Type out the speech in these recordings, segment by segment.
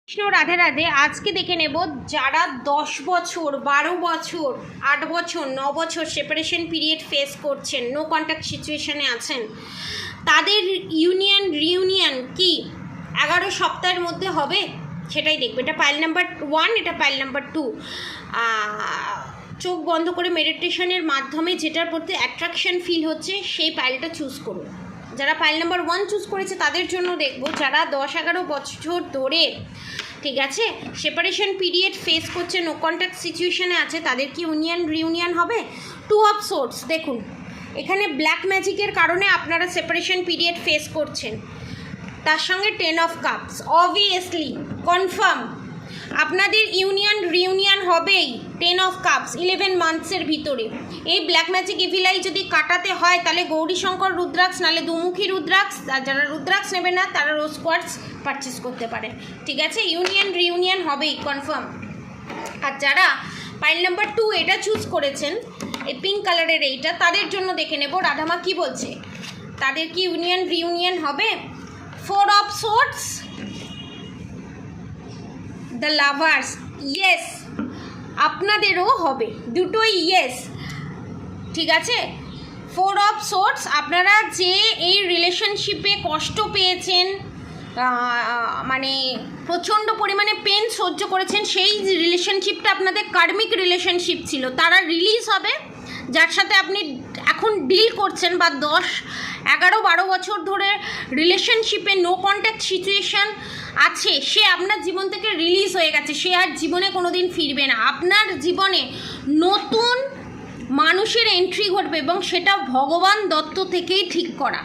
কৃষ্ণ রাধে রাধে। আজকে দেখে নেব যারা 10 বছর 12 বছর 8 বছর 9 বছর সেপারেশন পিরিয়ড ফেস করছেন, নো কন্ট্যাক্ট সিচুয়েশনে আছেন, তাদের ইউনিয়ন রিউনিয়ন কি 11 সপ্তাহের মধ্যে হবে সেটাই দেখবে। এটা পাইল নাম্বার 1, এটা পাইল নাম্বার 2। চোখ বন্ধ করে মেডিটেশনের মাধ্যমে যেটার প্রতি অ্যাট্রাকশন ফিল হচ্ছে সেই পাইলটা চুজ করুন। যারা পাইল নাম্বার 1 চুজ করেছে তাদের জন্য দেখব, যারা 10-11 বছর ধরে ঠিক আছে সেপারেশন পিরিয়ড ফেস করছে, নো কন্ট্যাক্ট সিচুয়েশনে আছে, তাদের কি ইউনিয়ন রিউনিয়ন হবে। 2 অফ সোর্স দেখুন, এখানে ব্ল্যাক ম্যাজিকের কারণে আপনারা সেপারেশন পিরিয়ড ফেস করছেন, তার সঙ্গে 10 অফ কাপস। অবভিয়াসলি কনফার্ম আপনাদের ইউনিয়ন রিউনিয়ন হবেই। 10 অফ কাপস 11 মান্থসের ভিতরে। এই ব্ল্যাক ম্যাজিক ইভিলাই যদি কাটাতে হয় তাহলে গৌরীশঙ্কর রুদ্রাক্ষ, নাহলে দুমুখী রুদ্রাক্ষ, আর যারা রুদ্রাক্ষ নেবে না তারা রোজ কোয়ার্টস পারচেস করতে পারেন। ঠিক আছে, ইউনিয়ন রিউনিয়ন হবেই কনফার্ম। আর যারা পাইল নাম্বার 2 এটা চুজ করেছেন, এই পিঙ্ক কালারের এইটা, তাদের জন্য দেখে নেব রাধামা কি বলছে, তাদের কি ইউনিয়ন রিউনিয়ন হবে। 4 of swords, the lovers, yes আপনাদেরও হবে, দুটোই ইয়েস। ঠিক আছে, 4 অফ সোর্টস, আপনারা যে এই রিলেশনশিপে কষ্ট পেয়েছেন, মানে প্রচণ্ড পরিমাণে পেন সহ্য করেছেন, সেই রিলেশনশিপটা আপনাদের কার্মিক রিলেশনশিপ ছিল, তারা রিলিজ হবে। যার সাথে আপনি এখন ডিল করছেন বা 10-11-12 বছর ধরে রিলেশনশিপে নো কন্ট্যাক্ট সিচুয়েশান আছে, সে আপনার জীবন থেকে রিলিজ হয়ে গেছে, সে আর জীবনে কোনো দিন ফিরবে না। আপনার জীবনে নতুন মানুষের এন্ট্রি ঘটবে এবং সেটা ভগবান দত্ত থেকেই ঠিক করা।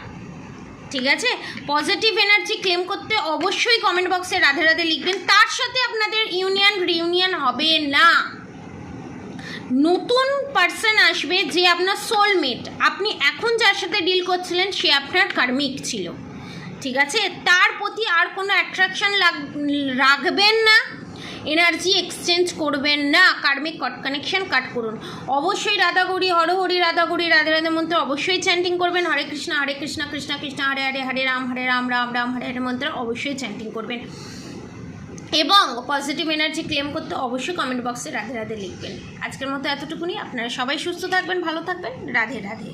ঠিক আছে, পজিটিভ এনার্জি ক্লেম করতে অবশ্যই কমেন্ট বক্সে রাধে রাধে লিখবেন। তার সাথে আপনাদের ইউনিয়ন রিউনিয়ন হবে না, নতুন পার্সন আসবে যে আপনার সোলমেট। আপনি এখন যার সাথে ডিল করছিলেন সে আপনার কার্মিক ছিল। ঠিক আছে, তার প্রতি আর কোনো অ্যাট্রাকশন রাখবেন না, এনার্জি এক্সচেঞ্জ করবেন না, কার্মিক কানেকশন কাট করুন। অবশ্যই রাধাগৌরী হরহরি রাধাগৌরী রাধে রাধে মন্ত্র অবশ্যই চ্যান্টিং করবেন। হরে কৃষ্ণ কৃষ্ণ কৃষ্ণ হরে হরে, হরে রাম রাম রাম হরে হরে মন্ত্র অবশ্যই চ্যান্টিং করবেন। এবং পজিটিভ এনার্জি ক্লেম করতে অবশ্যই কমেন্ট বক্সে রাধে রাধে লিখবেন। আজকের মতো এতটুকুনি। আপনারা সবাই সুস্থ থাকবেন, ভালো থাকবেন। রাধে রাধে।